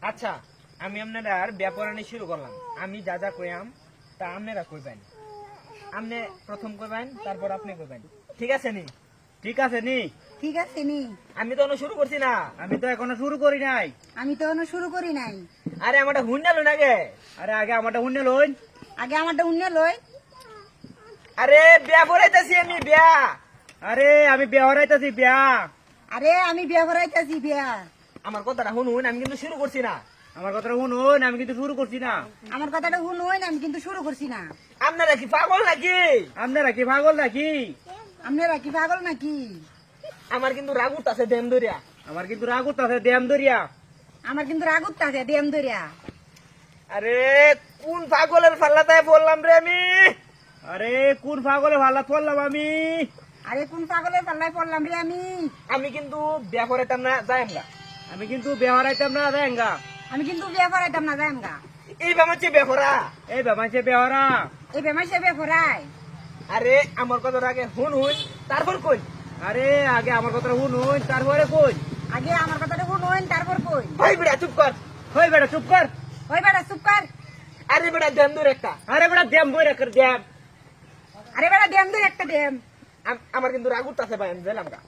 আচ্ছা আমি আপনারা আর ব্যাপারানি শুরু করলাম। আমি যা যা কইয়াম তা আপনারা কইবেন। আপনি প্রথম কইবেন, তারপর আপনি কইবেন। ঠিক আছে নি? ঠিক আছে নি? ঠিক আছে নি? আমি তো শুরু করছি না। আমি তো এখনো শুরু করি নাই। আমি তো এখনো শুরু করি নাই। আরে আমারটা হুন্ডালো না গে। আরে আগে আমারটা শুনে লইন। আগে আমারটা উন্নে লই। আরে বিয়া পড়াইতেছি আমি, বিয়া। আরে আমি বিয়া হরাইতাছি বিয়া। আরে আমি বিয়া ভরাইতেছি বিয়া। আমার কথাটা শুনুন, আমি কিন্তু শুরু করছি না। আমার কথাটা শুনুন, আমি কিন্তু শুরু করছি না। আমার কথাটা শুনুন, আমি কিন্তু শুরু করছি না। আপনারা কি পাগল নাকি? আপনারা কি পাগল নাকি? আপনারা কি পাগল নাকি? আমার কিন্তু রাগ উঠতাছে দেম দরিয়া। আমার কিন্তু রাগ উঠতাছে দেম দরিয়া। আমার কিন্তু রাগ উঠতাছে দেম দরিয়া। আরে কোন পাগলের ফাল্লাতায় বললাম রে আমি? আরে কোন পাগলে ভাল্লা পড়লাম আমি? আরে কোন পাগলের পাল্লায় পড়লাম রে আমি? আমি কিন্তু বিয়া পড়াইতাম না, যাই আমরা। আমি কিন্তু বিয়া হরাইতাম না দেঙ্গা। আমি কিন্তু বিয়া ভরাইতাম না যাই আমগা। এই বামাচ্ছে বিয়া পড়া। এই বামাইছে বিয়া হরা। এই বেমাই সে বিয়া ভরাই। আরে আমার কথার আগে হুন হুন, তারপর কই। আরে আগে আমার কথাটা শুনুন, তারপরে কই। আগে আমার কথাটা শুনুন, তারপর কই। ভাই বেটা চুপ কর। হই বেটা চুপ কর। ওই বেটা চুপ কর। আরে বেটা দেম দূর একটা। আরে বেটা দেম বইরা কর দেম। আরে বেটা দেম দূর একটা দেম। আমার কিন্তু রাগ উঠতাছে ভাই, আমি গেলাম গা।